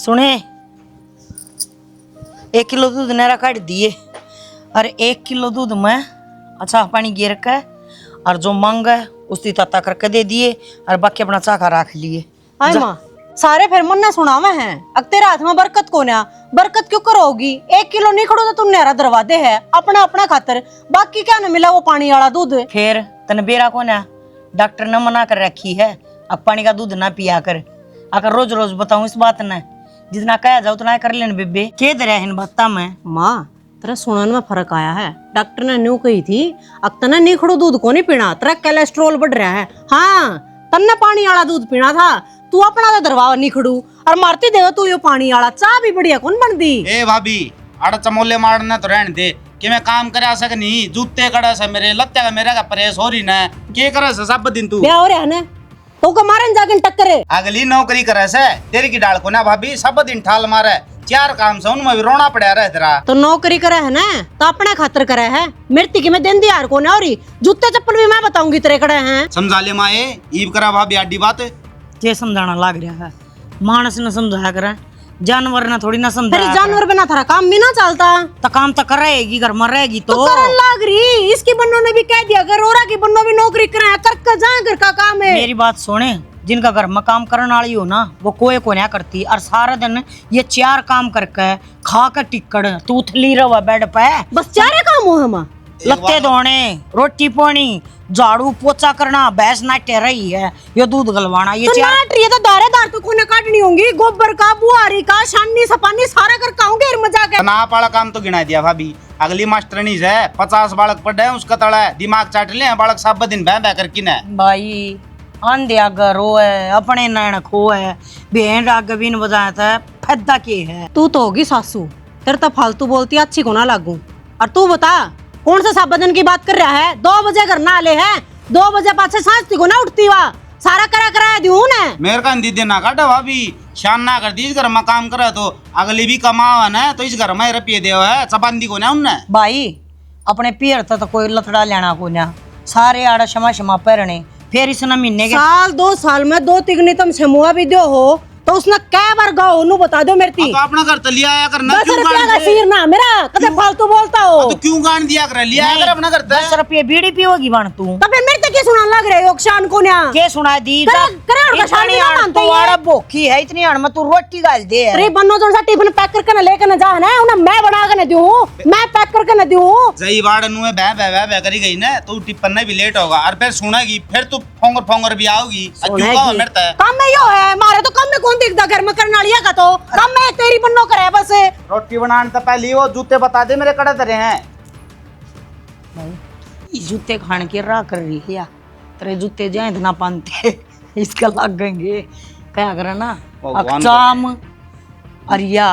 सुने 1 किलो दूध नहरा काट दिए और 1 किलो दूध में अच्छा पानी गिर के और जो मांग है उसकी तत्ता करके दे दिए और बाकी अपना चाका रख लिए। हाय माँ सारे फिर मन सुनावे हैं अब तेरे हाथ में बरकत को ना बरकत क्यों करोगी 1 किलो नहीं खड़ो तो तू नहरा दरवा दे है अपना अपना खातर बाकी क्या न मिला वो पानी वाला दूध। फिर तन बेरा को ना डॉक्टर ने मना कर रखी है अब पानी का दूध ना पिया कर। अगर रोज रोज बताऊं इस बात ने जितना कहा जाओ उतना कर लेन बेबे के दे रहे इन बातों में। माँ तेरा सुनने में फर्क आया है डॉक्टर ने न्यू कही थी अब तना नहीं खड़ो दूध को नहीं पीना तेरा कोलेस्ट्रोल बढ़ रहा है। हाँ तन्ने पानी वाला दूध पीना था तू अपना तो दरवा नहीं खड़ू और मारती देगा तू ये पानी वाला चाह भी बढ़िया कौन बन दी। ए भाभी आड़ा चमोले मारना तो रहने दे कि मैं काम करा सकनी जूते कड़ा से मेरे लत्ते का मेरा का प्रेस हो रही ना के करे से सब दिन तू ब्याह हो रहा है ना तो का मारन जाके टक्करे अगली नौकरी करे से तेरी की डाल को ना भाभी सब दिन ठाल मारे 4 काम से उनमें भी रोना पड़ा रहे तेरा तो नौकरी करे है ना तो अपने खातर करे है मृत्यु की मैं दिन दिहाड़ को ना और जूते चप्पल भी मैं बताऊंगी तेरे कड़े हैं। समझा ले माए ईब करा भाभी आडी बात जे समझाना लाग रहा है मानस ने समझाया करे जानवर ने थोड़ी ना समझा। अरे जानवर बिना थारा काम भी ना चलता तो काम तो कर रहेगी घर में रहेगी तो करन लाग रही इसकी बन्नों ने भी कह दिया अगर रोरा की बन्नों भी नौकरी करे कर जा घर का काम है। मेरी बात सुने जिनका घर में काम करने वाली हो ना वो कोई को नहीं करती और सारा दिन ये 4 काम करके खा कर टिकड़ तू उथली रहा बेड पे बस 4 काम हो हम लत्ते धोने रोटी पानी झाड़ू पोछा करना भैंस नाटे रही है ये दूध गलवाना ये तो 4 नाट रही है तो दारेदार तो कोने काटनी होंगी गोबर का बुआरी का छाननी सपानी सारा कर काऊंगे मजा के नाप वाला काम तो गिना दिया भाभी अगली मास्टरनी है 50 बालक पढ़े उसका तड़ा है दिमाग चाट ले बालक सब दिन बह बह कर किने भाई आंधे आगे रो है अपने नैन खो है बहन आगे बिन बजाया था फैदा के है। तू तो होगी सासू तेरे तो फालतू बोलती अच्छी को ना लागू और तू बता कौन सा साबदन की बात कर रहा है 2 बजे घर ना ले है 2 बजे पाछे सांसती को ना उठती वा सारा करा दियो ने मेरे का दीदी ना काटा भाभी शान ना कर दी इस घर में काम करे तो अगली भी कमावा ना तो इस घर में रुपये देव है चपांदी को ना उनने भाई अपने पैर तो कोई लथड़ा लेना को ना सारे आड़ा क्षमा क्षमा पैरने फिर इस महीने के साल 2 साल में 2 तिगनी तुम समूह भी दो हो तो उसने कै बार गाओ नु बता दो मेरी तो अपना घर तो लिया आया करना 10 क्यों रुपया गान का दे? सिर ना मेरा कदे फालतू बोलता हो तो क्यों गान दिया कर लिया आया कर अपना घर 10 रुपये बीड़ी पियोगी बन तू तो फिर मेरे तक सुना लग रहे हो शान को ना के सुना दी करे उनका शान भी ना मानते ही है। भूखी है इतनी अण में तू रोटी गाल दे अरे बन्नो जो सा टिफिन पैक करके ना लेके ना जा ना उन्हें मैं बना के ना दूं मैं पैक करके ना दूं जई वाड़ नु बह करी गई ना तो टिप्पन ने भी लेट होगा और फिर सुनेगी फिर तू फोंगर भी आओगी क्यों का मरता है काम में यो है मारे तो काम में कौन दिखता घर में करने वाली है का तो काम में तेरी बन्नो करे बस रोटी बनाने तो पहले वो जूते बता दे मेरे कड़े तेरे हैं जूते खाने की राह कर रही है तेरे जूते जाए इतना पानते इसका लग गएंगे क्या करे ना अकचाम अरिया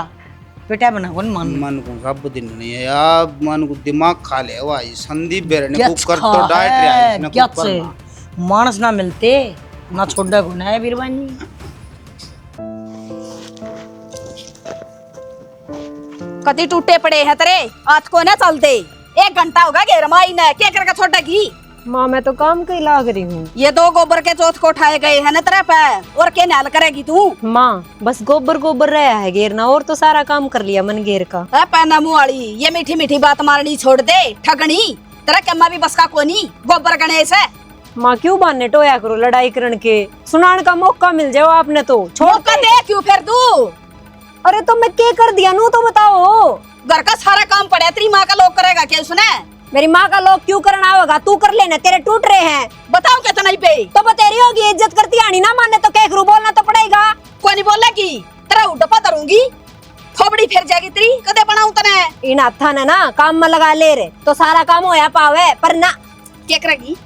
बेटा बना कौन मन को सब दिन नहीं है यार मन को दिमाग खा ले भाई संदीप बेरे कुकर तो डाइट रहा है इसने क्या से मानस ना मिलते ना छोड़ा को ना है बीरबानी कति टूटे पड़े हैं तेरे आज को ना चलते 1 घंटा होगा घेर माई ने क्या करके छोटा की माँ मैं तो काम कहीं लाग रही हूँ ये 2 गोबर के चौथ को उठाए गए हैं ना तेरे पे और क्या नाल करेगी तू माँ बस गोबर रहा है घेरना और तो सारा काम कर लिया मन घेर का है पैना मुँह वाली ये मीठी मीठी बात मारनी छोड़ दे ठगनी तेरा कम्मा भी बस का कोनी गोबर गणेश है। माँ क्यों बाने टोया करो लड़ाई करन के सुनान का मौका मिल जाओ आपने तो छोड़ कर दे क्यों फिर तू अरे तो मैं क्या कर दिया नू तो बताओ घर का सारा काम पड़ा तेरी माँ का लोग करेगा क्या उसने मेरी माँ का लोग क्यों करना होगा तू कर लेना तेरे टूट रहे हैं बताओ कितना ही पे तो बतेरी होगी इज्जत करती आनी ना माने तो केकरू बोलना तो पड़ेगा कोई नहीं बोला की तेरा उठपा करूंगी खोबड़ी फिर जाएगी तेरी कदे बनाऊं तने इन हाथा ने ना काम में लगा ले रे तो सारा काम होया पावे पर ना क्या करेगी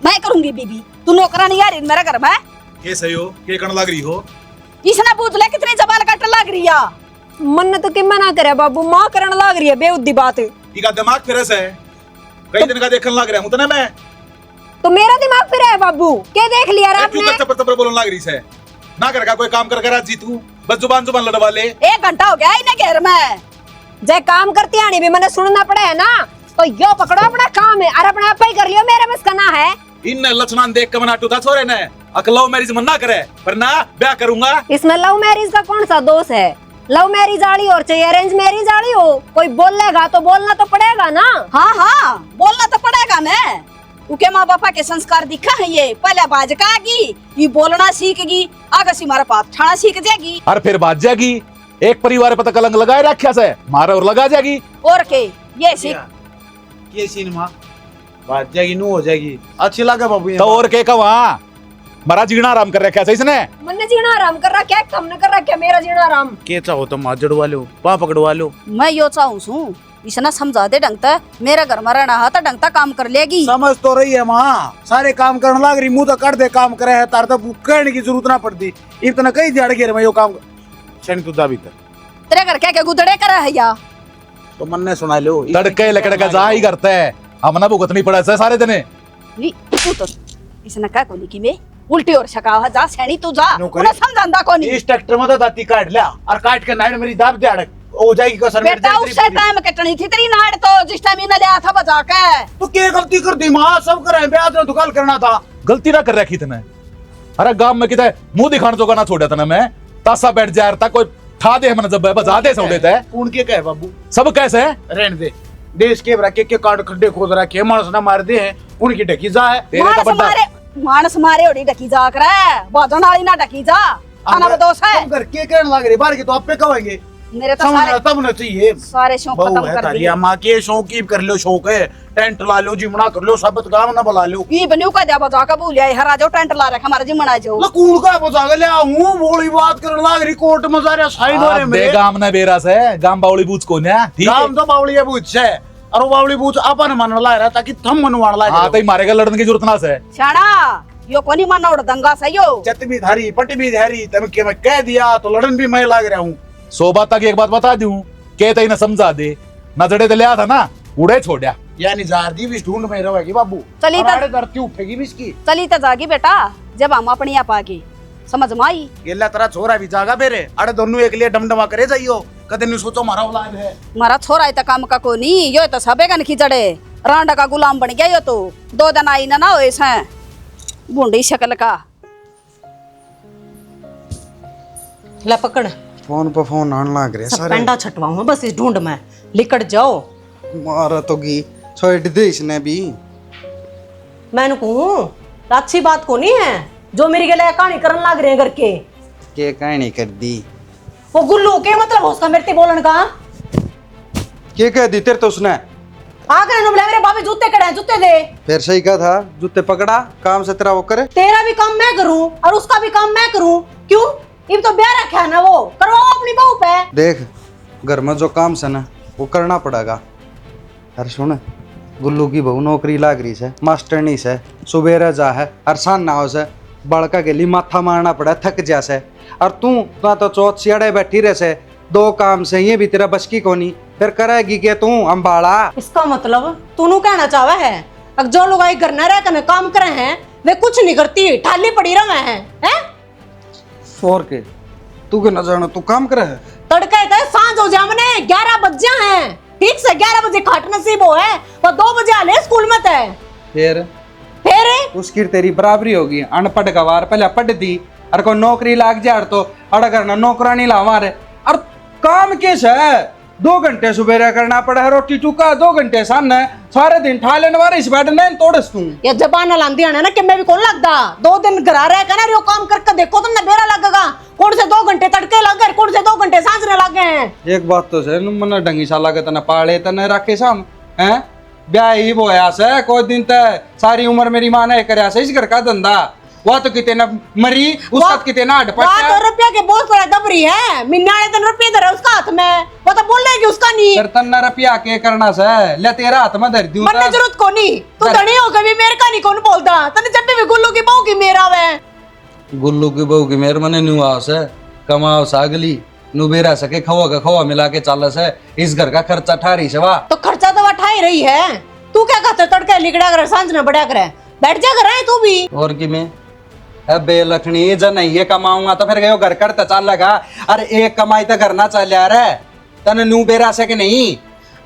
मैं करूंगी बीबी तू नौकरा नहीं आ रही मेरे घर में के सही हो के कण लग रही हो इसने पूछ ले कितनी जबान काट लग रही है मन तो कि मना करे बाबू माँ करने लग रही है बेउद्दी बात इका दिमाग फिर से कई दिन का देखने लग रहा हूं तो मैं तो मेरा दिमाग फिर है बाबू क्या देख लिया रे क्यों आपने चप्पर चप्पर बोलने लग रही से ना करेगा कोई काम कर कर जीतू बस जुबान जुबान लड़वा ले 1 घंटा हो गया इन्हें घेर में जय काम करती आनी भी मैंने सुनना पड़ा है ना तो यो पकड़ो अपना काम है और अपने आप ही कर लियो मेरे में इसका ना है इन लक्षण देख के मना टूटा छोरे ने अकलव मैरिज मना करे पर ना ब्याह करूंगा। इसमें लव मैरिज का कौन सा दोष है? लव मैरिज आड़ी और चाहिए अरेंज मैरिज आड़ी हो, कोई बोलेगा तो बोलना तो पड़ेगा ना। हाँ हाँ बोलना तो पड़ेगा मैं। उके माँ बापा के संस्कार दिखा है ये, पहले बाज का आगी ये बोलना सीखेगी, आगे से हमारा पाप ठाना सीख जाएगी और फिर बात जाएगी। एक परिवार पर कलंक लगाए रखा से मारा और लगा जाएगी। और के ये सीख ये सिनेमा बात जाएगी नू हो जाएगी। अच्छी लगा बाबू तो और के कवा मरा जीना आराम कर रखा है इसने। मैंने जीना आराम कर रखा है, तुमने कर रखा है मेरा जीना आराम। के चाहो तो माँ जड़वा लो पा पकड़वा लो। मैं यो चाहूँ सू इसना समझा दे ढंगता मेरा घर में रहना है तो ढंगता काम कर लेगी। समझ तो रही है माँ, सारे काम करने लग रही, मुंह तो कर दे काम करे है तार तो कहने की जरूरत ना पड़ती। इतना कई दिहाड़ गिर मैं यो काम शनि तू दाबी कर तेरे घर क्या गुदड़े करा है या तो मन ने सुना लो। तड़के लकड़ का जा ही करता है, हमने भुगत नहीं पड़ा सारे दिन। नी तू तो इसने क्या कोनी की में उल्टी और शकावा जा सैनी तू जा उन्हें समझांदा कोनी। इस ट्रैक्टर में तो दाती काट लिया और काट के नाइट मेरी दाब दिहाड़ हो जाएगी कसर में। बेटा उससे टाइम कटनी थी तेरी नाड़ तो जिस टाइम इन्हें लिया था बजा के। तो क्या गलती कर दी माँ, सब करे ब्याह तो दुकान करना था। गलती ना कर रखी तने। अरे गांव में किते मुंह दिखाने जोगा ना छोड़ा था मैं, तासा बैठ जा रहा कोई ठा दे हमने जब बजा दे सौ देता है। उनके कहे बाबू सब कैसे है रहने दे, देश के रखे के काट खड्डे खोद रखे मानस ना मार दे हैं उनकी ढकी जा है। मानस मारे ओडी ढकी जा कर बाजन वाली ना ढकी जा खाना बदोस है। घर के कहने लग रहे बाहर के तो आप पे कहेंगे मेरे तो सारे तब ना चाहिए सारे शौक खत्म कर दिए। माँ के शौक की कर लो, शौक है टेंट ला लो, जिमना कर लो, सब काम ना बुला लो। ई बन्यू का दिया बजा का भूलिया हरा जो टेंट ला रखा हमारा जिमना जो कूड़ का बजा के ले हूं बोली बात करने लग रही कोर्ट में सारे साइड हो रहे मेरे गांव ना बेरा से गांव बावली बूझ को ना ठीक है। गांव तो बावली है बूझ है और वो बावली बूझ अपन मन ला रहा ताकि थम मनवाण ला। हां तो मारेगा लड़ने की जरूरत ना से शाना यो कोनी माना उड़ दंगा से यो चत भी धारी पट भी धारी तब के मैं कह दिया तो लड़न भी मैं लाग रहा हूं। 100 बात तक एक बात बता दूं के तई ना समझा दे ना जड़े ते लिया था ना उड़े छोड़ा यानी जारदी भी ढूंढ में रहेगी बाबू। चली तो धरती उठेगी भी इसकी। चली तो जागी बेटा जब हम अपनी आप आगे समझ में आई। गेला तेरा छोरा भी जागा बेरे अरे दोनों एक लिए डमडमा करे जाइयो कदे नहीं सोचो मारा औलाद है। मारा छोरा है तो काम का को नहीं यो तो सबे का खिचड़े रांडा का गुलाम बन गया यो तो 2 दिन आई ना हो ऐसा बूंदी शक्ल का। ला पकड़ फोन पर फोन आने लग रहे सब सारे। पेंडा छटवाऊंगा बस इस ढूंढ में लिकट जाओ। मारा तो गी छोड़ दे इसने भी। मैंने कहूँ अच्छी बात को नहीं है जो मेरी गले कहानी करने लग रहे हैं करके। के कहानी कर दी वो गुल्लू के मतलब उसका मेरे बोलन का के कह दी तेरे तो उसने आ कर बुलाया मेरे बाबे जूते कड़े हैं जूते दे। फिर सही कहा था जूते पकड़ा काम से तेरा वो करे। तेरा भी काम मैं करूं और उसका भी काम मैं करूं क्यों? ये तो ब्याह रखा है ना वो करवाओ अपनी बहू पे। देख घर में जो काम से ना वो करना पड़ेगा। अरे सुन गुल्लू की बहू नौकरी लाग रही है मास्टरनी से सुबेरा जा है और शान ना हो से बड़का के लिए माथा मारना पड़ा थक जा से और तू तो चौथ सियाड़े बैठी रहे से 2 काम से ये भी तेरा बस की कोनी फिर करेगी क्या तू अम्बाड़ा। इसका मतलब तू कहना चाहे है अब जो लोग आई घर न रह कर काम करे हैं वे कुछ नहीं करती ठाली पड़ी रहे हैं। और के तू के न जानो तू काम करे है। तड़के तय सांझ हो जामने 11 बज हैं ठीक से 11 बजे खाट नसीब हो है वो 2 बजे आले स्कूल में तय फिर उसकी तेरी बराबरी होगी अनपढ़ गवार पहले पढ़ दी और कोई नौकरी लाग जा तो अड़ करना नौकरानी लावा रे और काम कैसे है 2 घंटे सुबह करना पड़ा है रोटी टुका 2 घंटे सामने सारे दिन ठा लेने वाले इस बैठ नहीं तोड़स तू ये जबान लांदी आने ना कि मैं भी कौन लगता 2 दिन घर रह कर ना रो काम करके देखो तुमने बेरा लगेगा कौन से 2 घंटे तड़के लग गए कौन से 2 घंटे सांझने लगे हैं। एक बात तो है मन ढंगी सा लगे तना पाले तना रखे साम हैं ब्याह ही बोया से कोई दिन तक सारी उम्र मेरी माँ ने करया से इस घर का धंधा वो तो कितने ना मरी उसका कितने ना अटपटा तो रुपया के बहुत बड़ा दबरी है मिन्नाले तन रुपये धरे उसका हाथ में वो तो बोल लेगी उसका नहीं फिर तन्ना रुपया के करना से ले तेरा हाथ में धर दूं मरने जरूरत को नहीं तू धनी हो कभी मेरे का नहीं कौन बोलता तने जब भी गुल्लू की बहू की मेरा वे गुल्लू की बहू की मेर मने न्यू आओ से कमाओ सागली नुबेरा सके खवा का खवा मिला के चाल से इस घर का खर्चा ठारी से वाह तो खर्चा तो उठा ही रही है तू क्या कहते तड़के लिगड़ा कर सांझ न बढ़िया करे बैठ जा कर रहे तू भी और की मैं अबे लखनी जन ये कमाऊंगा तो फिर गयो घर करता चाल लगा अरे एक कमाई तो करना चल यार तने न्यू बेरा से के नहीं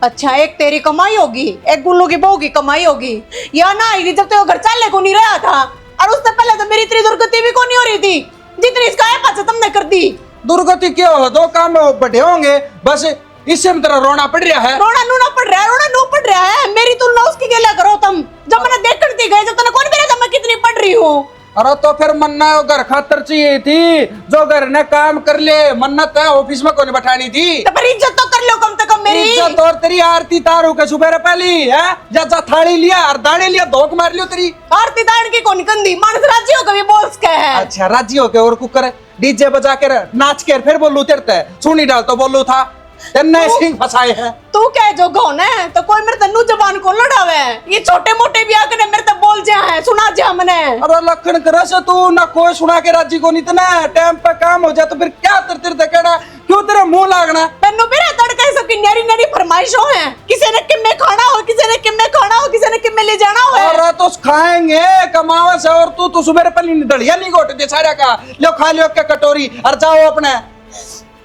अच्छा, एक तेरी कमाई होगी, एक गुल्लू की बहू की कमाई होगी। या ना आएगी जब तो घर चलने को नहीं रहा था, और उससे पहले तो मेरी इतनी दुर्गति भी को नहीं हो रही थी जितनी इसका है पाचा तुमने कर दी। दुर्गति क्या हो, दो काम बढ़े होंगे बस, इससे में तेरा रोना पड़ रहा है। रोना नूना पड़ रहा है, रोना नू पड़ रहा है। मेरी तुलना उसकी गेला करो तुम। जब मैंने देख कर दी गई, जब तूने कौन मेरा, जब मैं कितनी पढ़ रही हूँ। अरे तो फिर मन्ना घर खातर चाहिए थी, जो घर ने काम कर ले, मन्नत है ऑफिस में कौन बैठानी थी। तो पर इज्जत तो कर लो कम से कम मेरी। इज्जत और तेरी आरती तारू के सुबह पहली है, जा थाली लिया और दाने लिया, धोख मार लियो तेरी आरती दान की कौन कंदी, मानस राज्य हो कभी बोल के है। अच्छा राज्य हो के और कुकर डीजे बजा कर नाच कर फिर बोलू तेरते सुनी डाल तो बोलू था तेने सिंह फसाए हैं। तू कह जो कौन है तो कोई मेरे तन्नू जबान को लड़ावे, ये छोटे मोटे भी आके मेरे तक बोल जा है, सुना जा मैंने। अरे लखन करे से तू ना कोई सुना के राजी को नहीं तना, टाइम पे काम हो जाए तो फिर क्या तेरे कहना, क्यों तेरे मुंह लागना। तन्नू मेरा तड़का सबकी न्यारी न्यारी फरमाइशों है, किसी ने किम्मे खाना हो, किसी ने किम्मे खाना हो, किसी ने किम्मे ले जाना हो। और तो खाएंगे कमावा से, और तू सुबह पहली दड़िया नहीं घोट दे सारा का, लो खा लियो के कटोरी और जाओ अपने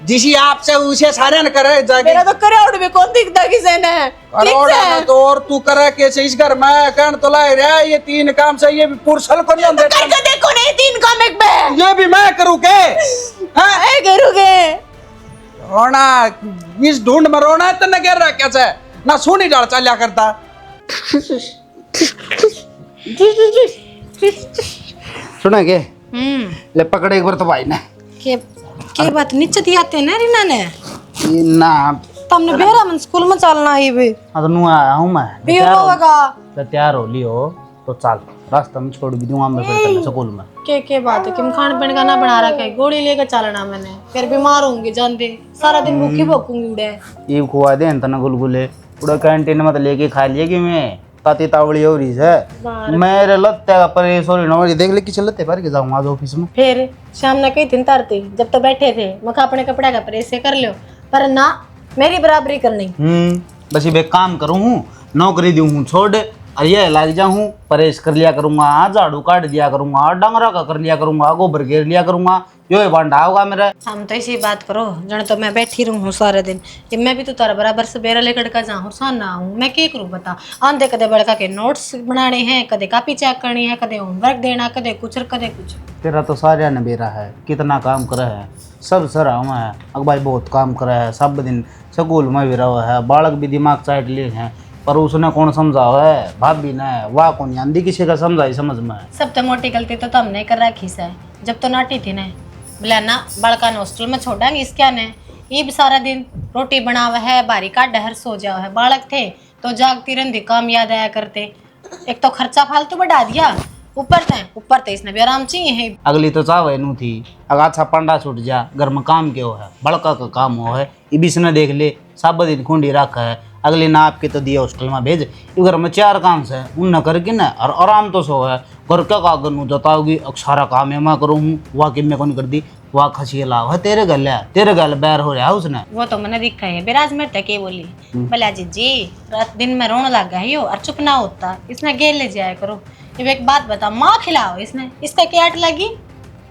जिसी आपसे उसे सारे न करे जाके। मेरा तो करोड़ भी कौन दिखता किसी ने। करोड़ में तो और तू करे कैसे इस घर में कहन तो ला रहा है, ये तीन काम से ये भी पुरसल को नहीं देता। करके देखो नहीं तीन काम एक पे, ये भी मैं करूँ के हैं करूँगे। रोना इस ढूंढ में रोना है तने कह रहा कैसे ना सुनी डाल चलिया करता। सुना के ले पकड़े एक बार तो भाई ने के बात नीचे दियाते ना रीना ने ना तुमने बेरा मन स्कूल में चलना ही भी अदनु आया हूं मैं ये होगा तो तैयार हो लियो तो चल रास्ता में छोड़ भी दूंगा मैं फिर चल स्कूल में। के बात है कि मैं खान पीने का ना बना रखा है, गोली लेकर चलना मैंने, फिर बीमार होंगी जानते, सारा दिन भूखी भूखूंगी उड़े। ये खुआ दे तना गुलगुले उड़ा कैंटीन में तो लेके खा लिए कि मैं ताती तावड़ी हो रही है मेरे लत्ते का परेश हो रही देख ले कि चल लत्ते पर के जाऊंगा आज ऑफिस में। फिर शाम ने कई दिन तरती जब तो बैठे थे मैं अपने कपड़े का प्रेस से कर लो, पर ना मेरी बराबरी करनी। बस ये काम करूँ हूँ, नौकरी दूँ हूँ छोड़ और ये लग जाऊँ, परेश कर लिया करूंगा, झाड़ू काट दिया करूंगा, डंगरा का कर लिया करूंगा, गोबर घेर लिया करूंगा, यो बांधा होगा मेरा। हम तो इसी बात करो जन तो मैं बैठी रहूँ हूँ सारे दिन, कि मैं भी तो तारा बराबर से बेरा लेकर का जाऊँ सान ना हूँ, मैं क्या करूँ बता। आंधे कदे बड़का के नोट्स बनाने हैं, कदे कॉपी चेक करनी है, कदे होमवर्क देना, कदे कुछ और कदे कुछ। तेरा तो सारा ने बेरा है, कितना काम करे है, सब सरा हुआ है अकबाई, बहुत काम करे है, सब दिन स्कूल में भी रहा है, बालक भी दिमाग चाट लिए हैं, पर उसने कौन समझावा है, भाभी ने वाह कौन आंधी किसी का समझाई समझ में। सब तो मोटी गलती तो हमने कर रखी है, जब तो नाटी थी ने बोला ना बड़का ने हॉस्टल में छोड़ांगे इसका ने, ये भी सारा दिन रोटी बनावा है, बारी का डहर सो जाओ है, बालक थे तो जागती रही काम याद आया करते, एक तो खर्चा फालतू बढ़ा दिया, ऊपर थे इसने भी आराम चाहिए है। अगली तो चावे नू थी अगर अच्छा पंडा छूट जा, घर में काम क्यों है, बड़का का काम हो है, ये भी ने देख ले सब दिन खूंडी रखा है, अगली ना आपके तो दिया हॉस्टल में भेज, घर में 4 काम से उन करके ना और आराम तो सो है, घर का कागज नू जताओगी सारा काम है मैं करूँ हूँ, वह कि मैं कौन कर दी, वह खसी लाभ है तेरे गल है, तेरे गल बैर हो रहा है उसने। वो तो मैंने दिखा है बिराज मेरे तक बोली भला जी रात दिन में रोने लग गया यो और चुप ना होता, इसने गेल ले जाया करो। ये एक बात बता, माँ खिलाओ इसने, इसका क्या आट लगी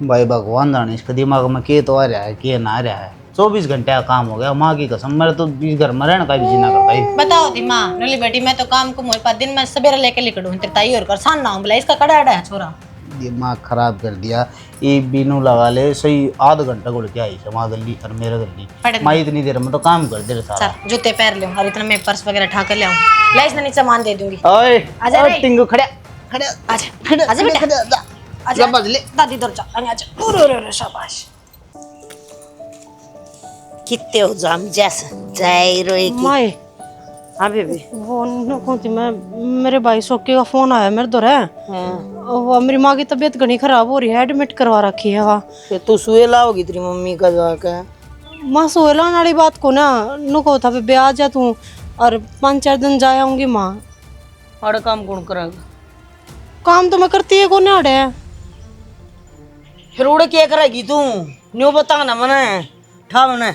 भाई भगवान जाने इसके दिमाग में के तो आ रहा है के ना आ रहा है, 24 घंटे का काम हो गया, माँ की कसम मेरे तो इस घर में रहने का भी जीना करता है। बताओ दी माँ नली बेटी मैं तो काम को मोह दिन में सवेरे लेके लिखड़ू तेरे ताई और कर सान ना बोला इसका कड़ा है छोरा, दिमाग खराब कर दिया। ये बीनू लगा ले सही आधा घंटा गुड़ के आई समाज गली और मेरे गली माँ इतनी देर में तो काम कर दे सारा। चल जूते पैर लो और इतना मैं पर्स वगैरह उठा कर ले आऊं, ला इसने नीचे मान दे दूंगी। ओए आजा रे टिंगू खड़े आजा आजा बेटा आजा बदले दादी दौड़ जा आजा ओरे शाबाश। कितने हो जाम जैसे जाए रोएगी। माए हाँ बेबी वो न कौन थी मैं, मेरे भाई सोके का फोन आया मेरे दो है, वो मेरी माँ की तबीयत घनी खराब हो रही है, एडमिट करवा रखी है वहाँ। तू सुए लाओगी तेरी मम्मी का जाकर? माँ सोएला वाली बात को ना नुको था बे आ जा तू और 5-4 दिन जा आऊंगी माँ। और काम कौन करेगा? काम तो मैं करती है कौन अड़े है, फिर उड़े क्या करेगी तू? न्यू बता ना मने ठा मने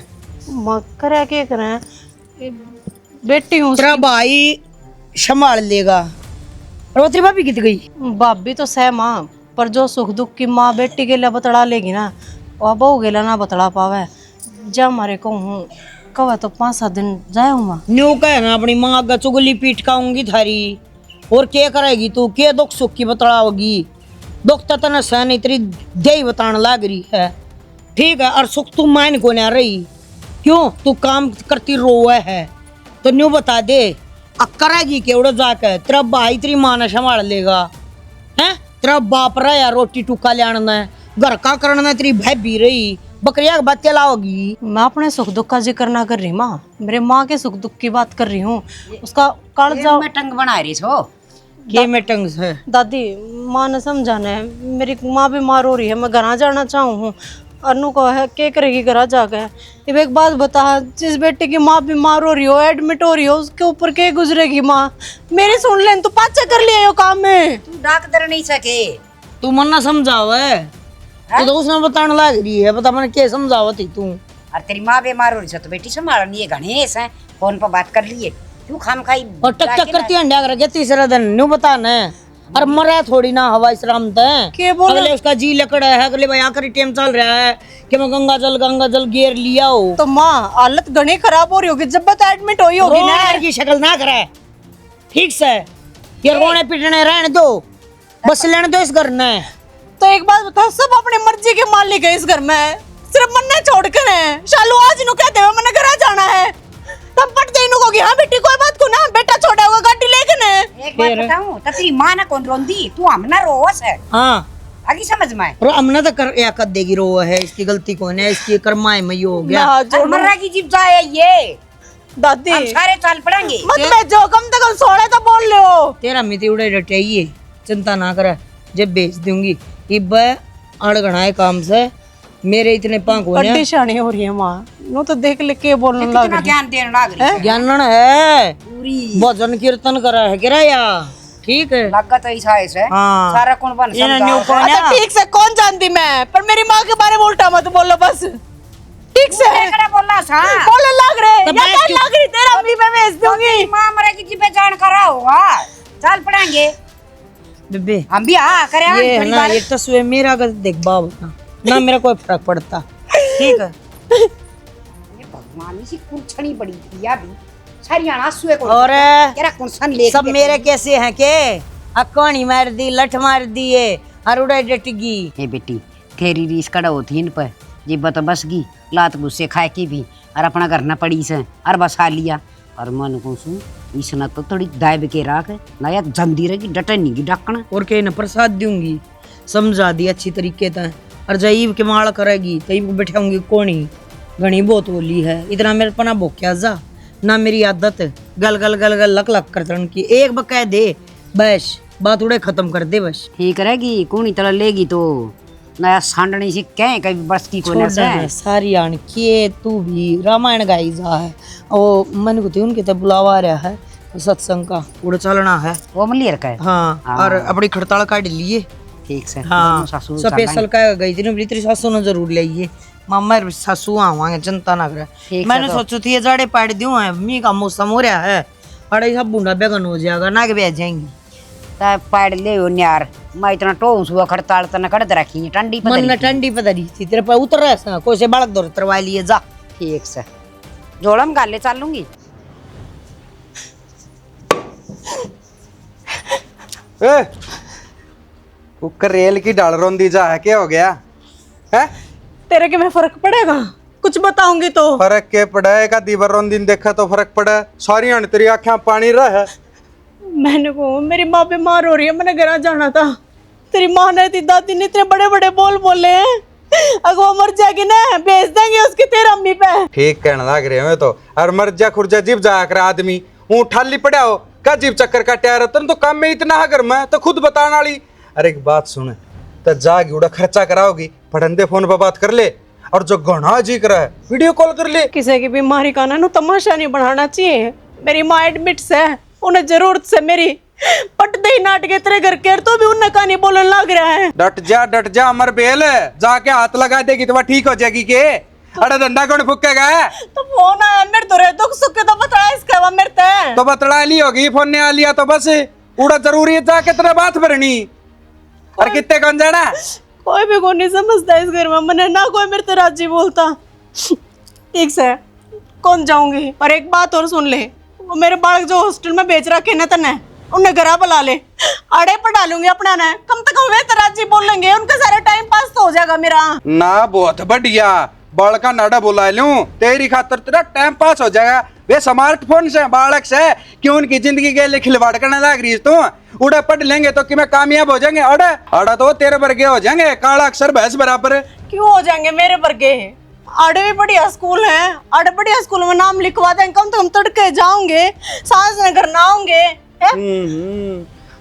माँ करे क्या करे बेटी हूँ तेरा भाई संभाल लेगा। और तेरी भाभी कित गई? भाभी तो सह माँ, पर जो सुख दुख की माँ बेटी के लिए बतड़ा लेगी ना, वह बहू के लिए ना बतड़ा पावे। जब हमारे को हूँ कब है तो 5-7 दिन जाए हूँ। न्यू कह ना अपनी माँ का चुगली पीट खाऊंगी थारी, और क्या करेगी तू, क्या दुख सुख की बतलाओगी। दुख तो तना सहन इतनी दे बताने लग रही है, ठीक है, और सुख तू मान को ना रही, क्यों तू काम करती रोए है, तो न्यू बता दे अब करेगी केवड़ो जाकर, तेरा भाई तेरी माँ ने संभाल लेगा, हैं तेरा बाप रहा या रोटी टुका लियाना, घर का करना तेरी भाभी रही, बकरिया की बातें लाओगी। मैं अपने सुख दुख का जिक्र ना कर रही माँ, मेरे माँ के सुख दुख की बात कर रही हूँ। उसका काल जाओ मैं टंग बना रही छो। ये में टंग है दादी, माँ ने समझाना है, मेरी माँ बीमार हो रही है, मैं घर जाना चाहूँ हूँ। अनु को है क्या करेगी घर जाके। अब एक बात बता, जिस बेटे की माँ बीमार हो रही हो, एडमिट हो रही हो, उसके ऊपर क्या गुजरेगी माँ। मेरी सुन ले, तू पाचा कर लिया यो काम में। तू डॉक्टर नहीं सके, तू मन ना समझावे, तू तो उसने बताने लग रही है, बता मैंने क्या समझावती तू। और तेरी माँ बीमार हो रही है तो बेटी संभालनी है। गणेश है, फोन पर बात कर लिए, क्यों खाम खाई और टक टक करती अंडा करके तीसरा दिन न्यू बताना, और मरा थोड़ी ना हवा इस्लाम के बोला? अगले उसका जी लकड़ा है, अगले भाई आखिरी टाइम चल रहा है कि मैं गंगा जल गेर लिया हो, तो माँ हालत घनी खराब हो रही होगी, जब तक एडमिट हुई होगी ना। रोने की शक्ल ना करे, ठीक से, ये रोने पिटने रहने दो, बस लेने दो इस घर ने। तो एक बात बता, सब अपनी मर्जी के मालिक है इस घर में, सिर्फ मन्ने छोड़ कर है। शालू आज नु कहते हुए मैंने घर जाना है, तब पट दे इनु कोगी, हाँ बेटी कोई बात को ना, बेटा छोड़ा होगा गाड़ी लेके ने। एक बात बताऊं, तो तेरी माँ ना कौन रोंदी, तू हमना रोस है। हाँ आगे समझ में आए। और हमने तो कर या कर देगी, रो है, इसकी गलती कौन है, इसकी कर्माए में ये हो गया। और मर्रा की जीप जाए ये, दादी हम सारे चाल पड़ेंगे। मत मैं जो कम तक सोने तो बोल ले हो। तेरा मिति उड़े रटाइए, चिंता ना करे, जब बेच दूंगी इब अड़गणाए काम से, मेरे इतने पांक हो अड्डी शानी हो रही है माँ, नो तो देख ले के बोलने लग कितना रही ज्ञान देने लग रही है। ज्ञानन है, पूरी भजन कीर्तन करा है किराया, ठीक है। लगा तो ऐसा है, हाँ। सारा कौन बन ये ना सकता न्यू है। कौन है? अच्छा ठीक से कौन जानती मैं, पर मेरी माँ के बारे में उल्टा मत बोलो बस, ठीक से केकड़ा बोलना सा, बोलने लग रहे तो या मैं क्या क्यों- लग रही, तेरा अम्मी पे भेज दूंगी। तेरी माँ मरे की जीपे जान करा होगा, चाल पड़ेंगे बेबे हम भी। हाँ करे हाँ, ये है थोड़ी ना, बार। ये तस्वीर मेरा अगर देख बाब ना मेरा कोई फर्क पड़ता, ठीक है। ये भगवान इसी कुंछनी बड़ी थी या भी सारी आंसुए को और तेरा कुंसन ले सब मेरे कैसे हैं के, अकोनी मार दी, लठ मार दिए, अरुड़ा डटगी। हे बेटी, तेरी रीस कड़ा होती इन पर जिब्बा तो बस गई, लात गुस्से खाए की भी, और अपना घर न पड़ी से, और बसा लिया, और मन को सु इसना तो थोड़ी दाब के राख ना या जंदी रहेगी, डटनी की डकना। और के न प्रसाद दूंगी, समझा दी अच्छी तरीके से, और जईब के माल करेगी तईब को बैठाऊंगी कोनी, घनी बहुत बोली है, इतना मेरे पना भोक्या जा ना, मेरी आदत गल गल गल गल लक लक करतन की, एक बकाय दे बस, बात उड़े खत्म कर दे बस। ठीक रहेगी, कौनी तरह लेगी तो नया सांडनी से कहीं कभी बस की कोई छोड़ नशा है। देना सारी आन के, तू भी रामायण गाई जा है, और मन को उनके तब बुलावा रहा है सत्संग का, उड़ चलना है। वो मलियर का है। हाँ, और अपनी खड़ताल काट लिए। ठीक से हाँ, सासू स्पेशल का गई थी ना, तेरी सासू ने जरूर लाइए, मामा और सासू आवांगे, चिंता ना करे। ठीक मैंने है तो। सोचा थी ये जाड़े पाड़ दूं है, मी का मौसम हो रहा है, अरे सब बूढ़ा बेगन हो जाएगा ना, के बैठ जाएंगी। ता पाड़ ले हो यार, मैं इतना टोस हुआ खड़ताल तना कड़त रखी है, ठंडी पता मन नहीं। ठंडी पता रही थी, तेरे पर उतर रहा है, कोई से बालक दौर तरवा लिए जा। ठीक से जोड़म गाले चाल लूंगी। ए कुकर रेल की डाल रोंदी जा है, क्या हो गया है? तेरे के में फर्क पड़ेगा, कुछ बताऊंगी तो। फर्क के पड़ेगा, दीवर रोंदी देखा तो फर्क पड़े, सारी हन तेरी आँखें पानी रहा है। मैंने को मेरी माँ बीमार हो रही है, मैंने घर जाना था, तेरी माँ ने तेरी दादी ने इतने बड़े बड़े बोल बोले हैं, अगर वो मर जाएगी ना भेज देंगे उसकी तेरे अम्मी पे। ठीक कहने लग रहे हो तो, और मर्जा खुर्जा जीव जाया कर आदमी, ऊँ ठाली पड़ा हो का जीव चक्कर काटा रहा, तो काम में इतना है घर में तो खुद बताने वाली। अरे एक बात सुन, तो जागी उड़ा खर्चा कराओगी, पढ़ंदे फोन पर बात कर ले, और जो गणा जी करा है वीडियो कॉल कर ले। किसी की बीमारी का ना तमाशा नहीं बढ़ाना चाहिए। मेरी माँ एडमिट्स है, उन्हें जरूरत से मेरी पट दे नाटके तेरे घर के, तो भी उन्हें कहानी बोलने लग रहा है। डट जा अमर बेल, जाके हाथ लगा देगी तो वह ठीक हो जाएगी के। अरे डंडा कौन फूकेगा? तो फोन आया मेरे तो, दुख सुख के तो बता इसका वा मेरे ते। तो बतला ली होगी, फोन ने आ लिया तो बस उड़ा जरूरी है जाके तेरा बात भरनी, और कितने कौन जाना। कोई भी कोई नहीं समझता इस घर में, मैंने ना कोई मेरे तो राजी बोलता। ठीक से कौन जाऊंगी। पर एक बात और सुन ले, वो मेरे बालक जो हॉस्टल में बेच रखे ना तने, उन्हें घरा बुला ले, अड़े पर डालूंगी अपना ने, कम तक वे तराजी बोलेंगे, उनका सारा टाइम पास तो हो जाएगा मेरा। ना बहुत बढ़िया, बालका नाडा बुला लूं, तेरी खातर तेरा टाइम पास हो जाएगा। वे स्मार्टफोन से बालक से क्यों उनकी जिंदगी के लिए खिलवाड़ करने लग रही तू। उड़ा पढ़ लेंगे तो कि मैं कामयाब हो जाएंगे, अड़ा तो तेरे वर्गे हो जाएंगे, काला अक्षर भैंस बराबर। क्यों हो जाएंगे मेरे वर्गे? आड़े भी बढ़िया स्कूल है, आड़े बढ़िया स्कूल में नाम लिखवा देंगे, कम तो हम तड़के जाओगे, सांस न घर ना होंगे।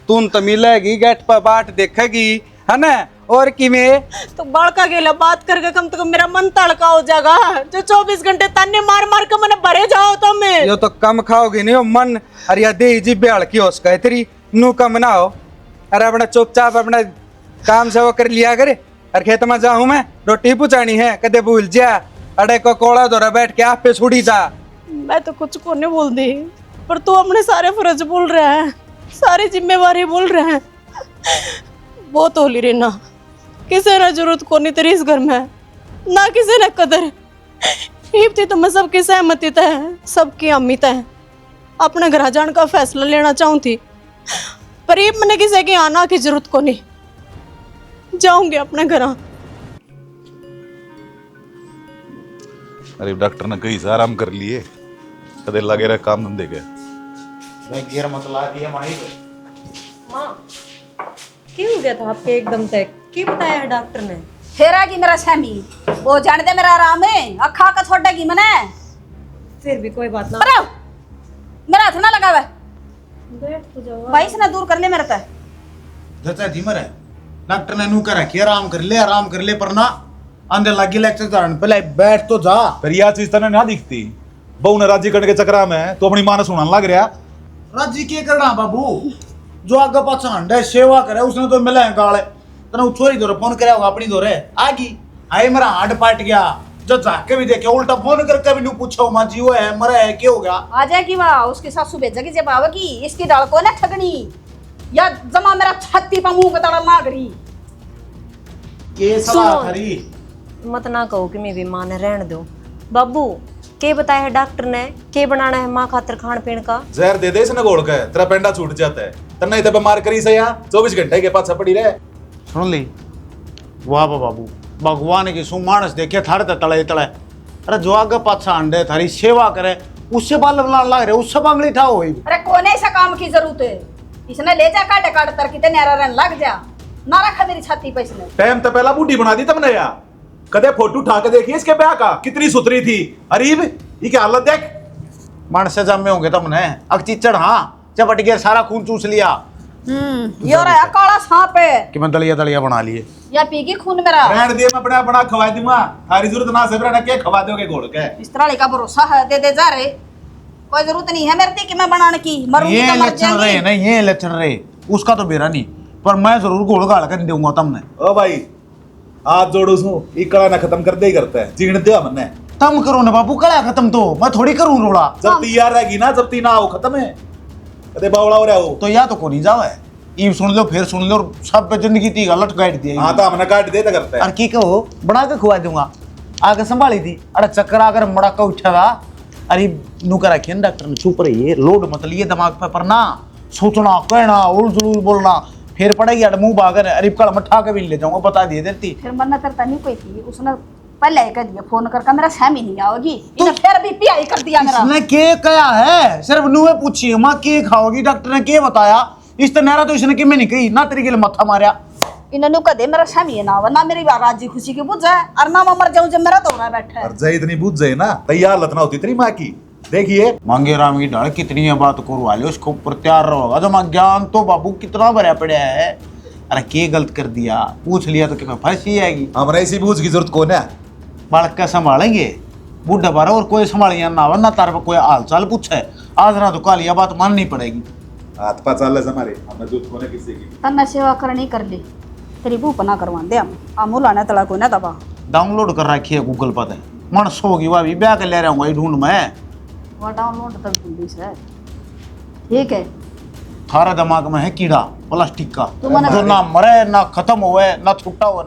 तू तो मिलेगी गेट पर बाट देखेगी, है ना, और कि में तो बड़का गेला बात करके कम से कम मेरा मन तड़का हो जाएगा। जो 24 घंटे ताने मार मार के मैंने भरे जाओ तो मैं यो तो कम खाओगी नहीं, मन अरे दे जी ब्याल की होश का तेरी नू कम ना हो। अरे अपना चुपचाप अपना काम से वो कर लिया करे। अरे खेत में जाऊं मैं, रोटी पुचानी है, कदे भूल जा, अड़े को कोड़ा दौरा बैठ के आप पे छुड़ी जा। मैं तो कुछ को नहीं बोल दी, पर तू अपने सारे फर्ज बोल रहा है, सारी जिम्मेवारी बोल रहा है। बहुत होली रे ना, किसी ने जरूरत को नहीं तेरी इस घर में, ना किसी ने कदर। थी तो मैं सबकी सहमति तय, सबकी अमित है, अपने घर जाने का फैसला लेना चाहूँ थी, पर ये मैंने किसी की आना की जरूरत को नहीं, जाऊंगी अपने घर। अरे डॉक्टर ने कही आराम कर लिए, कदे लगे रहे काम धंधे के। गियर मत ला दिया माही माँ क्यों गया था आपके एकदम तक, की बताया है डॉक्टर ने? फेरा की मेरा सैमी वो जान दे मेरा आराम है, अखा का छोड़ेगी मैंने। फिर भी कोई बात ना, अरे मेरा हाथ ना लगावे, बैठ तो जाओ। भाई से ना दूर कर ले मेरे तक। जचा धीमर है, डॉक्टर ने नू कर रखी आराम कर ले, पर ना अंदर लगी लेक्चर धारण पहले बैठ तो जा। पर यह चीज तने ना दिखती, बहू ने राजी करने के चक्कर में तो अपनी मां ने सुनाने लग रहा। राजी के करना बाबू, जो आगे पाछा हंडे सेवा करे उसने तो मिले गाले, तना छोरी दो फोन करे अपनी दो रे आगी आए मेरा हार्ट पाट गया, जो जाके भी देखे उल्टा फोन करके भी नू पूछो मां जी वो है मरा है क्या हो गया। आ जाएगी वह, उसके सासू भेजेगी जब आवेगी, इसकी दाल को ना ठगनी या जमा मेरा छत्ती पर मुंह कतड़ा मार रही। के सलाह करी मत ना कहो कि मैं भी मां ने रहने दो। बाबू के बताया है डॉक्टर ने, के बनाना है मां खातर खान पीन का? जहर दे दे इसने घोल के, तेरा पेंडा छूट जाता है। तन्ने इधर बीमार करी से या 24 घंटे के पास पड़ी रहे। सुन ली वाह बाबू, भगवान की सु मानस देखे थारे तले तले, अरे जो आगे पाछा अंडे थारी सेवा करे उससे बाल बनाने लग रहे, उससे बांगड़ी ठा हुई। अरे कोने ऐसा काम की जरूरत है, इसने ले जा काटे काट तर कितने नारा रहने लग जा, ना रखा मेरी छाती पे इसने। टाइम तो पहला बूढ़ी बना दी तुमने यार, कदे फोटो उठा के देखिए इसके ब्याह का, कितनी सुथरी थी। अरीब ये क्या हालत देख, मन से जमे होंगे तुमने अकचिचड़, हाँ चपट गया सारा खून चूस लिया। ये रहा काला सांप है कि मैं दलिया दलिया बना लिए, या पीगी खून मेरा। रहने दिए, मैं अपने आप बना खवा दूंगा, थारी जरूरत ना से रहना के खवा दोगे घोल के। इस तरह का भरोसा है, दे दे जा रहे, कोई जरूरत नहीं है मेरे कि मैं बनाने की, मरूंगी ये तो मर लक्षण रहे जाएंगी। नहीं, ये लक्षण रहे उसका तो मेरा नहीं, पर मैं जरूर घोल गाल कर दूंगा तुमने। ओ भाई हाथ जोड़ो सू, इकड़ा ना खत्म कर दे ही करता है, जीण दिया मैंने। तुम करो ना बाबू, कड़ा खत्म तो मैं थोड़ी करूं रोड़ा, जब तैयार रहेगी ना, जब ती ना हो खत्म है, कदे बावड़ा हो रहा हो तो या तो को नहीं जावे, ये सुन लो फिर सुन लो, सब पे जिंदगी ती गलत काट दिया। हाँ तो हमने काट देता करता है। और की कहो बना के खुआ दूंगा, आगे संभाली थी, अरे चक्कर आकर मड़ाका उठा था, अरे नू कर रखिए डॉक्टर ने, चुप रहिए, लोड मत लिए दिमाग पे, पर ना सोचना कहना उल जुलूल बोलना, फिर पड़ेगी अड़ मुंह बागर, अरे कल मठा के भी ले जाऊंगा, बता दिए देती। फिर मरना करता नहीं कोई थी, उसने पहले ही कह दिया फोन करके मेरा सहमी नहीं आओगी, इसने फिर भी पियाई कर दिया मेरा। इसने के कया है, सिर्फ नूहे पूछी माँ के खाओगी, डॉक्टर ने के बताया, इस तरह तो इसने कि मैं नहीं कही ना, तेरी के लिए मत्था मारा। इन्होंने कदे मेरा सहमी है ना हो, ना मेरी राजी खुशी की बुझ है, और ना मैं मर जाऊं जब मेरा दौरा बैठा है। और जय इतनी बुझ जाए ना, तैयार लतना होती तेरी माँ की। देखिए मांगे राम की डाल कितनी है बात करो वाले, उसको ऊपर तैयार रहोगा तो मां ज्ञान तो बाबू कितना भरा पड़ा है। अरे के गलत कर दिया, पूछ लिया तो क्या फंसी आएगी। हमारे ऐसी बूझ की जरूरत कौन है, बालक का संभालेंगे, बूढ़ा बारा और कोई संभालिया ना हो, ना तार पर कोई हाल चाल पूछे, आज ना तो कालिया बात माननी पड़ेगी। हाथ पा चाल हमारे, हमें जरूरत कौन है किसी की। तन्ना सेवा करनी कर ले, तेरी भूख ना करवा दे, हम अमूल आने तला को ना दबा। डाउनलोड कर रखी है गूगल पर, मन सोगी वह भी ब्याह के ले रहा हूँ वही ढूंढ में, वो डाउनलोड कर दूंगी सर, ठीक है। थारा दिमाग में है कीड़ा प्लास्टिक का, तो मना जो ना मरे ना खत्म हुए ना छूटा हुआ।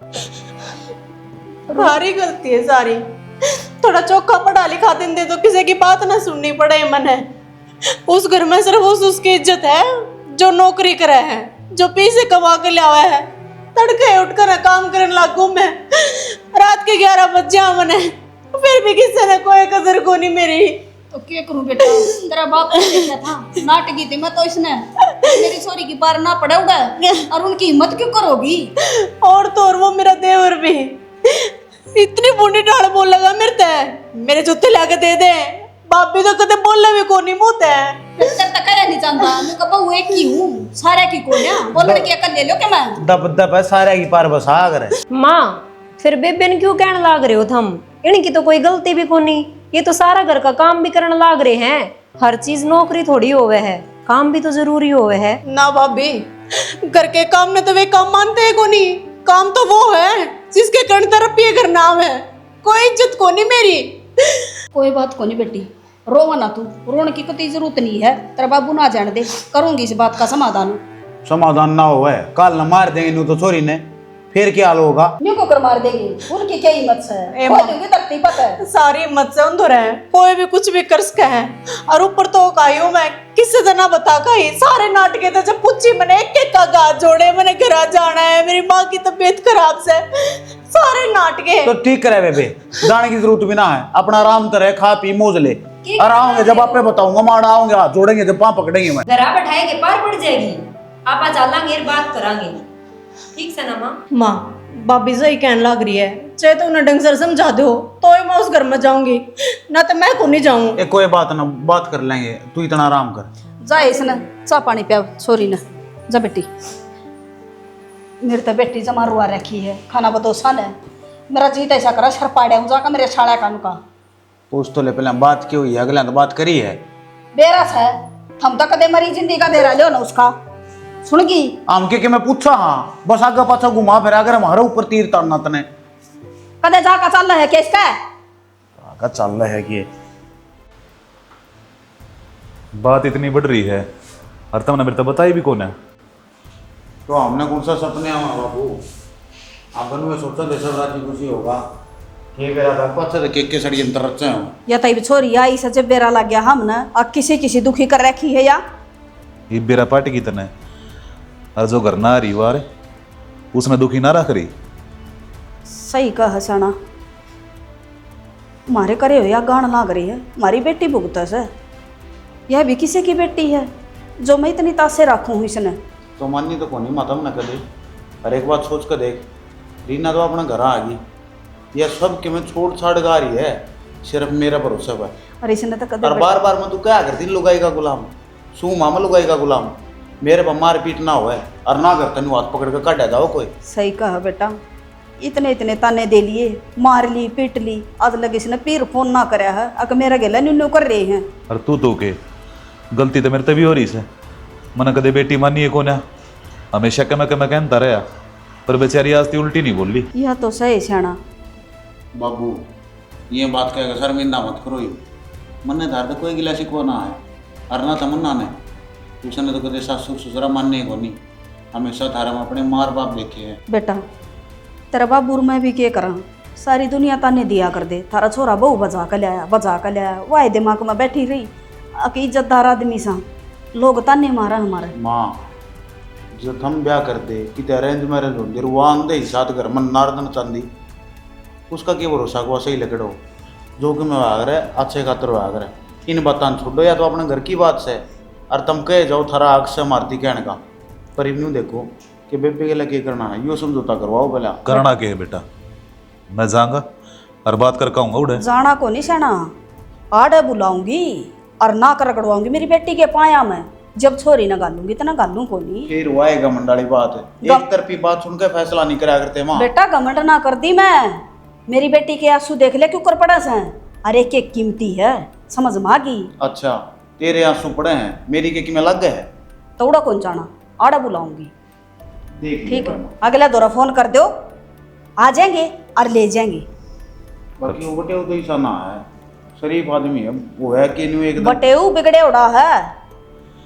तुम्हारी गलती है सारी, थोड़ा चोखा पढ़ा लिखा दे तो किसी की बात ना सुननी पड़े मने। उस घर में सिर्फ उसकी इज्जत है जो नौकरी करे है, जो पैसे कमा के लावे है। तड़के उठकर काम करने लागू मैं, रात के 11 बज जा मने, फिर भी किसी ने कोई कदर को नहीं मेरी। तो क्या करूं बेटा, तेरा बाप ने देखा था नाटकी थी मैं तो इसने मेरी सोरी की पार ना पड़ेगा और उनकी हिम्मत क्यों करोगी। और तो और वो मेरा देवर भी इतनी बूढ़ी ढाल बोल लगा मेरे जूते लाके दे दे। बाप भी तो कदे बोलने भी को नहीं मुँहते है। तेरे तक क्या नहीं जानता, मैं कब बहू एक की हूँ, सारे की को ना बोलने की अकल ले लो क्या मैं। दब दब है सारे की पार बसा करे। माँ फिर बेबे ने क्यों कहने लाग रहे हो थम? इनकी तो कोई गलती भी कोनी, ये तो सारा घर का काम भी करने लाग रहे हैं। हर चीज नौकरी थोड़ी होवे है, काम भी तो जरूरी होवे है ना भाभी, घर के काम में तो वे काम मानते हैं को नहीं। काम तो वो है जिसके कण तरफ ये घर नाम है, कोई इज्जत को नहीं मेरी। कोई बात को नहीं बेटी, रोवा ना तू, रोने की कोई जरूरत नहीं है। तेरा बाबू ना जाने दे, करूंगी इस बात का समाधान। समाधान ना हो है कल न मार देंगे तो छोरी ने, फिर क्या हाल होगा। न्यू को कर मार देगी, उनकी क्या हिम्मत है, खोल दूंगी धरती पता है। सारी हिम्मत से अंधर है, कोई भी कुछ भी कर सके है। और ऊपर तो कायो मैं किससे तो ना बता कहीं सारे नाटके तो जब पूछी मैंने एक एक का गाज जोड़े, मैंने घर जाना है, मेरी माँ की तबीयत खराब से, सारे नाटके। तो ठीक करे बेबे, जाने की जरूरत भी ना है, अपना आराम करे, खा पी मौज ले। और आओगे जब आपे बताऊंगा, माड़ा आओगे हाथ जोड़ेंगे जब पाँव पकड़ेंगे मैं। घरा बैठाएंगे पार पड़ जाएगी, आप चलेंगे बात करांगे, ठीक से ना माँ? माँ भाभी सही कहने लग रही है, चाहे तो उन्हें ढंग से समझा दो तो ही मैं उस घर में जाऊंगी, ना तो मैं को नहीं जाऊंगी। कोई बात ना, बात कर लेंगे, तू इतना आराम कर। जा इसने चाह पानी पिया छोरी ने, जा बेटी। मेरी तो बेटी जमा रुआ रखी है, खाना बदोसा ने मेरा जीत ऐसा करा सर पाड़े हूँ जाकर मेरे छाड़ा कानू का। पूछ तो ले पहले बात क्यों हुई, अगले तो बात करी है। बेरस है, हम तो कदे मरी जिंदगी का देरा लो ना उसका सुनगी। आम के मैं पूछा हाँ, बस आगे पाछा घुमा फिरा कर हमारे ऊपर तीर ताड़ना तने। कदे जाकर चल रहा है केस का आगे चल रहा है कि बात इतनी बढ़ रही है और तुमने मेरे तो बताई भी कौन है। तो हमने कौन सा सपने हैं बाबू, अपन में सोचा था सब रात की खुशी होगा, ये मेरा था पता था के सड़ी अंतर रचे हो या तई छोरी आई सच बेरा लग गया हम ना अब किसी दुखी कर रखी है या ये बेरा पार्टी की तने, और जो घर ना रही वार उसमें दुखी ना रख रही। सही कह हसना, मारे करे हो या गान लाग रही है, हमारी बेटी भुगत है, यह भी किसी की बेटी है जो मैं इतनी तासे रखूँ इसने। तो माननी तो कोनी माता न कदे, और एक बात सोच कर देख, रीना तो अपना घर आ गई, यह सब कि मैं छोड़ छाड़ गा रही है, सिर्फ मेरा भरोसा है। और इसने तो कदे और बार बार मैं तू क्या करती लुगाई का गुलाम, सू मामा लुगाई का गुलाम, मेरे पर मार पीट ना हो और ना कर तेन हाथ पकड़ कर काटा जाओ कोई। सही कहा बेटा, इतने इतने ताने दे लिए, मार ली पीट ली, आज लगे इसने पीर फोन ना कराया है, अगर मेरा गेला न्यू कर रहे हैं। और तू तो के गलती तो मेरे तभी हो रही है, मैंने कदे बेटी मानी है कौन है, हमेशा के मैं कहता रहा, पर बेचारी आज ती उल्टी नहीं बोली। यह तो सही सियाना बाबू ये बात कहेगा शर्मिंदा मत करो, यू मन धार तो कोई गिलासी को ना है, और ना तमन्ना ने उसने तो कदे सासू ससुरा मानने को नहीं, हमेशा थारा में अपने मार बाप देखे हैं। बेटा तेरा बाबूर मैं भी क्या करा, सारी दुनिया ताने दिया कर दे, थारा छोरा बहू बजा कर लाया, वाह दिमाग में बैठी रही, अकी इज्जतदार आदमी सा लोग ताने मारा हमारे। माँ जब हम ब्याह कर दे कि अरेंज मैरिज होंगे वो आंदे ही साथ घर मन नारदन चांदी, उसका क्या भरोसा को सही लकड़ो, जो कि मैं भाग रहा है अच्छे खातर भाग रहा है, इन बातान छोड़ो या तो अपने घर की बात से, और तुम कहे जाओ थारा आग से मारती कहने का, पर यूँ देखो कि बेबे के लिए क्या करना है, यो समझौता करवाओ पहले। करना क्या है बेटा, मैं जाऊंगा और बात कर कहूँगा उड़े जाना को नहीं सेना, आड़े बुलाऊंगी और ना कर रगड़वाऊंगी मेरी बेटी के पाया में, जब छोरी ना गालूंगी तो ना गालू को नहीं। फिर वो आएगा मंडाली बात है, एक तरफी बात सुनकर फैसला नहीं करा करते माँ। बेटा घमंड ना कर दी मैं, मेरी बेटी के आंसू देख ले क्यों कर पड़ा से, अरे के कीमती है समझ में आ गई। अच्छा तेरे आंसू पड़े हैं, मेरी के किमें लग गए है, तोड़ा कौन जाना, आड़ा बुलाऊंगी देख ठीक है, अगला दौरा फोन कर दो, आ जाएंगे और ले जाएंगे। बाकी वो बटे तो ऐसा ना है, शरीफ आदमी है वो है कि नहीं एकदम बटेऊ बिगड़े उड़ा है,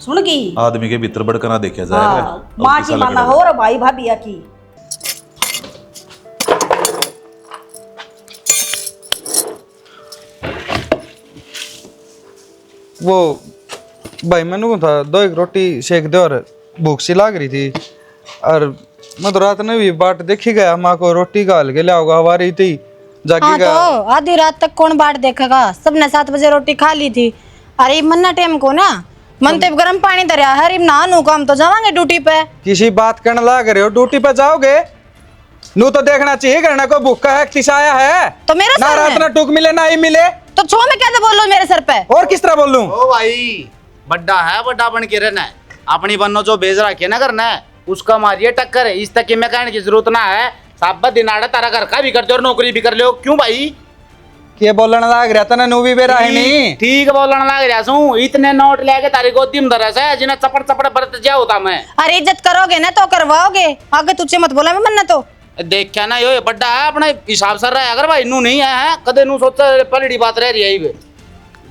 सुन की आदमी के भीतर बढ़कर ना देखा जाएगा। हाँ, माँ की माना हो और भाई भाभिया की। वो भाई मैंने को था 2 एक रोटी सेक दे और भूख सी लाग रही थी और मैं तो रात में भी बाट देखी गया माँ को रोटी का हल के लिया होगा हमारी थी जागी हाँ गया तो आधी रात तक कौन बाट देखेगा, सबने 7 बजे रोटी खा ली थी। अरे मन्ना टाइम को ना मन तो गर्म पानी दरिया हरी नहानू काम तो जावांगे ड्यूटी पे। किसी बात करने लाग रहे हो, ड्यूटी पे जाओगे नू तो देखना चाहिए करना कोई भूखा है किसाया है तो मेरा ना सर रात है। ना टूक मिले ना ही मिले तो छो में कैसे बोल लो मेरे सर पे। और किस तरह बोलूं? ओ भाई बड्डा है, बड्डा बन के रहना है। अपनी बनो जो भेज रखे ना करना है उसका मारिए टक्कर है। इस तक की मैं कहने की जरूरत ना है। साबत दिनाड़ा तारा घर का भी करते और नौकरी भी कर लो। क्यों भाई के बोलने लाग रहा था ना नू भी बेरा है नहीं ठीक बोलने लग रहा हूँ। इतने नोट लेके तारी गोदी में धरस है जिन्हें चपड़ चपड़ बरत जा होता मैं। अरे इज्जत करोगे ना तो करवाओगे, आगे तुझे मत बोला मैं मन्ना तो। देखा ना यो बड्डा है अपने हिसाब से रहा अगर भाई नू नहीं है कदे नू सोचा पलड़ी बात रह रही है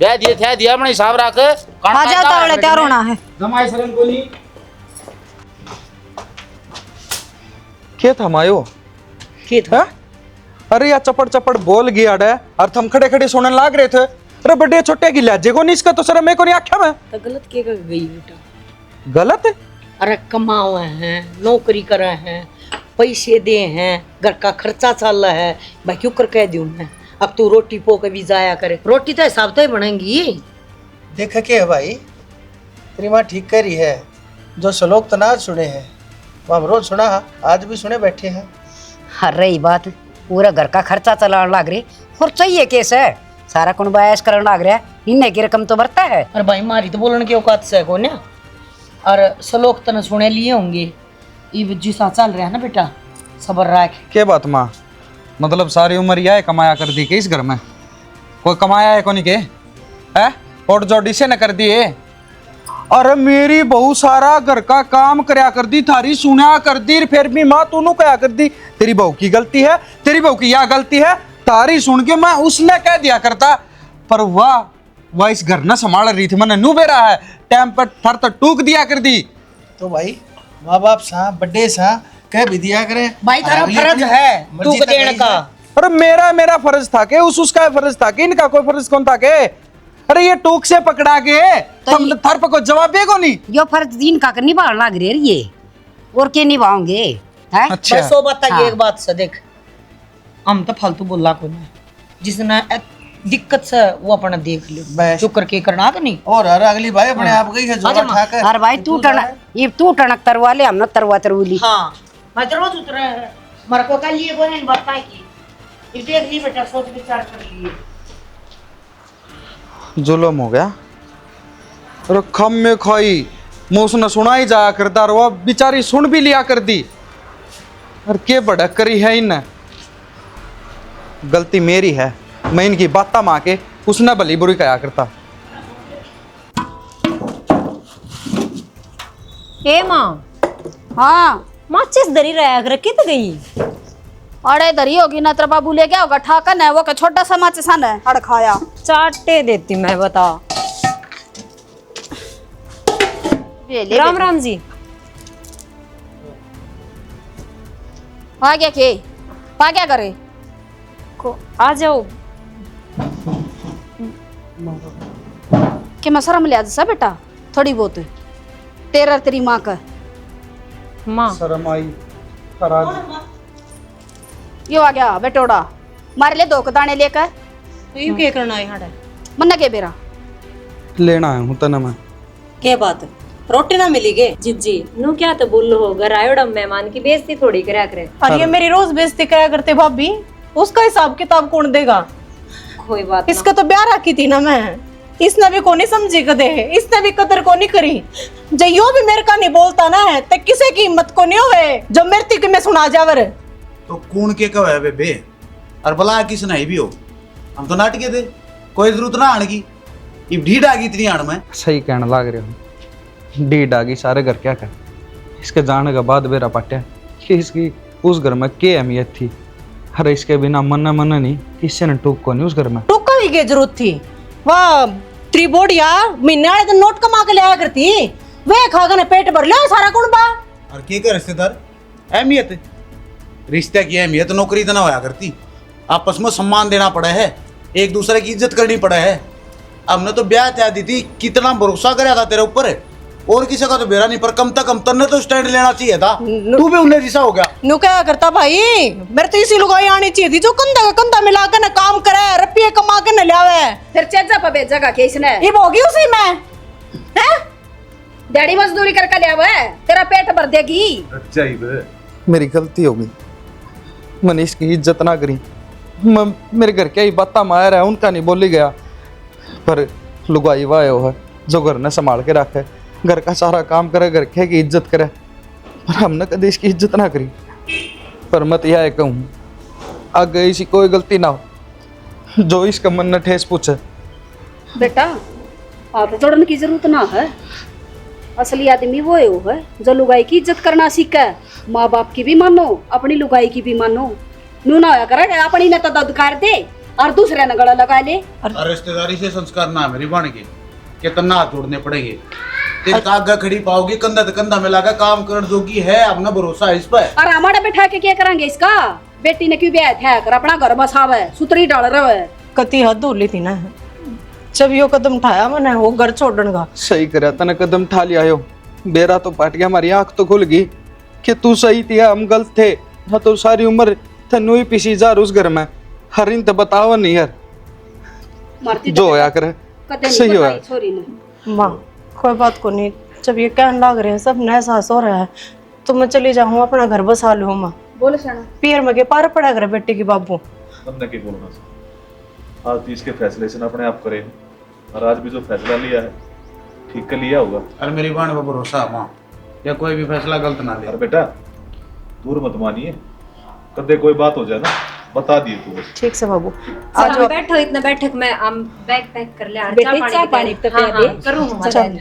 दे दिए थे दिया अपने हिसाब रख आ जाओ तावड़े तैयार होना है। जमाई शरण को नहीं क्या था मायो के था? अरे यार चपड़ चपड़ बोल गया डे और हम खड़े खड़े सुनने लाग रहे थे। अरे बड़े छोटे की लाजे को नहीं इसका तो सर मेरे को नहीं आख्या मैं तो गलत के कर गई बेटा? गलत है। अरे कमाए हैं, नौकरी करे हैं, पैसे दे हैं, घर का खर्चा चल रहा है, भाई क्यों कर कह दूं मैं। अब तू रोटी पो के भी जाया करे, रोटी तो हिसाब से ही बनेगी। देख के है भाई तेरी माँ ठीक करी है। जो श्लोक तो ना सुने हैं वो हम रोज सुना आज भी सुने बैठे हैं। हर रही बात पूरा घर का खर्चा चलाने लग रही और चाहिए केस है सारा कौन बयास करने लग रहा है। इन्हें की रकम तो भरता है। और भाई मारी तो बोलने की औकात से को ना। और श्लोक तने सुने लिए होंगे ये जिसा चल रहा है ना बेटा, सबर रख। क्या बात माँ मतलब सारी उम्र यह कमाया कर दी के इस घर में कोई कमाया है कोनी के है और जो डिशे न कर दिए। अरे मेरी बहुत सारा घर का काम करया कर दी थारी सुना कर दी फिर भी माँ तूने क्या कर दी। तेरी बहू की गलती है, तेरी बहू की यह गलती है तारी सुन के मैं उसने कह दिया करता पर वाह इस घर न संभाल रही थी मैंने नू बेरा है टाइम पर थर तो टूक दिया कर दी। तो भाई माँ बाप सा बड्डे सा कह भी दिया करें भाई तेरा अगली फर्ज अपनी है मर्जी तू तक देने गई का। है। अरे मेरा फर्ज था के उसका फर्ज था कि इनका कोई फर्ज कौन था के। अरे ये टूक से पकड़ा के तुम थर पर कोई जवाब देगो नहीं। यो फर्ज दिन का निभाने लग रहे ये और के निभाओगे है। अच्छा मैं सो बताइए हाँ। एक बात से देख, हम तो फालतू बोला को नहीं, जिसने दिक्कत से वो अपना देख ले बस। चुप करके करना कि नहीं। और हर अगली भाई अपने आप गई है जोड़ा आजा माँ। ठाकर अरे भाई तू टणक ये तू टणक तरवा ले हम न तरवा तरवली। हाँ मैं तो रोज उतरा है मर को कल लिए कोई बात नहीं की ये देख ली बेटा, सोच विचार कर लिए। जुल्म हो गया। अरे खम में खाई मुँह उसने सुना ही जाया करता और वो बेचारी सुन भी लिया कर दी। और के भड़क करी है इन गलती मेरी है मैं इनकी बातें माँ के उसने भली बुरी कहा करता। ए माँ हाँ माचिस दरी रहा कर कित गई। अड़े दरी होगी ना तेरा बाबू ले गया होगा ठाकन है वो का छोटा सा माचिसान है हड़ खाया। चाटे देती मैं बता। राम राम जी। आ गया के आ क्या करे को आ जाओ। कि मैं शर्म लिया सा बेटा थोड़ी बहुत तेरा तेरी माँ का माँ शर्म आई यो आ गया बेटोड़ा मारे ले 2 दाने लेकर तो ये क्या करना है यहाँ मन्ना के बेरा लेना है हूँ तना मैं क्या बात रोटी ना मिलेगी। जी नु क्या तो बोल हो घर आयोड़ा मेहमान की बेइज्जती थोड़ी करा करे। और ये मेरी रोज बेइज्जती कराया करते भाभी, उसका हिसाब किताब कौन देगा। कोई बात ना। इसका तो ब्याह रखी थी ना मैं, इसने भी को नहीं समझी कदे, इसने भी कदर को नहीं करी। जो यो भी मेरे का नहीं बोलता ना है तो किसे की हिम्मत को नहीं होवे जो मेरे की मैं सुना जावर। तो कौन के कब है बेबे और भला किस नहीं भी हो हम तो नाटके थे कोई जरूरत ना आने की ये ढीठ आ गई इतनी आड़ में। सही कहने लग रहे हो डीड आ गई सारे घर क्या कर इसके जाने के बाद बेरा पाट्या कि इसकी उस घर में क्या अहमियत थी। अरे इसके बिना मन्ना नहीं किसी ने टूक को नहीं उस घर में। टूक की क्या जरूरत थी, वाह त्रिबोडिया महीने वाले दिन नोट कमा के लाया करती वे खाकर पेट भर लिया सारा कुंबा। और के का रिश्तेदार अहमियत रिश्ते की अहमियत नौकरी तो ना होया करती। आपस में सम्मान देना पड़ा है, एक दूसरे की इज्जत करनी पड़ा है। हमने तो ब्याह तय दी थी, कितना भरोसा कराया था तेरे ऊपर, और किसी का तो बेरा नहीं, पर कम तक तन्ने तो स्टैंड लेना चाहिए था। तू भी उन्हें जैसा हो गया। नु क्या करता भाई, मेरे तो इसी लुगाई आनी चाहिए थी जो कंधा का कंधा मिला के ना काम करे, रुपये कमा के न लावे। फिर चेजा पे भेजेगा के इसने? ये होगी उसी में है, डैडी मजदूरी करके लिया हुआ है, तेरा पेट भर देगी। अच्छा ही बे। मेरी गलती हो गई, मैंने इसकी इज्जत ना करी। मेरे घर के ही बाता मायर है, उनका नहीं बोली गया, पर लुगाई वायो है जो घर ने संभाल के रखे, घर का सारा काम करे, घर के की इज्जत करे, पर हमने कभी इसकी इज्जत ना करी। पर मत यह कहूँ आगे इसी कोई गलती ना हो जो इसका मन न ठेस पूछे। बेटा हाथ जोड़ने की जरूरत ना है, असली आदमी वो है जो लुगाई की इज्जत करना सीखे। माँ बाप की भी मानो, अपनी लुगाई की भी मानो। नू ना होया करे अपनी ने तो दुखार दे और दूसरे ने गला लगा ले। और रिश्तेदारी से संस्कार ना मेरी बन के कि तन्ना हाथ जोड़ने पड़ेंगे, तेरे आगे खड़ी पाओगी, कंधा तो कंधा मिलाकर काम कर जोगी है, अपना भरोसा है इस पर। और हमारे बैठा के क्या करेंगे इसका? बेटी ने क्यों ब्याह था कर अपना घर बसावे, सुतरी डाल रहे है। कति हद होली थी ना, जब यो कदम उठाया मैंने वो घर छोड़ने का। सही करे तने कदम उठा लिया हो, बेरा तो पाट गया, हमारी आंख तो खुल गई कि तू सही थी, हम गलत थे। हाँ तो सारी उम्र थनू ही पिसी जा उस घर में, हर इन तो बताओ नहीं यार जो होया करे सही होया। छोरी ने माँ कोई बात को नहीं, जब ये कहने लग रहे हैं सब नया एहसास हो रहा है तो मैं चली जाऊँ अपना घर बसा लूँ। माँ बोले सना पीर में के पार पड़ा कर बेटे की बाबू। हमने क्या बोलना सर, आज इसके फैसले से अपने आप करे, और आज भी जो फैसला लिया है ठीक कर लिया होगा। और मेरी बहन पर भरोसा है माँ, या कोई भी फैसला गलत ना ले। और बेटा दूर मत मानिए, कदे कोई बात हो जाए ना बता दिए तू बस। ठीक से बाबू चलो बैठो, इतना बैठक में हम बैग पैक कर ले, बेटे चाय पानी तो पिया दे। करूँ चल।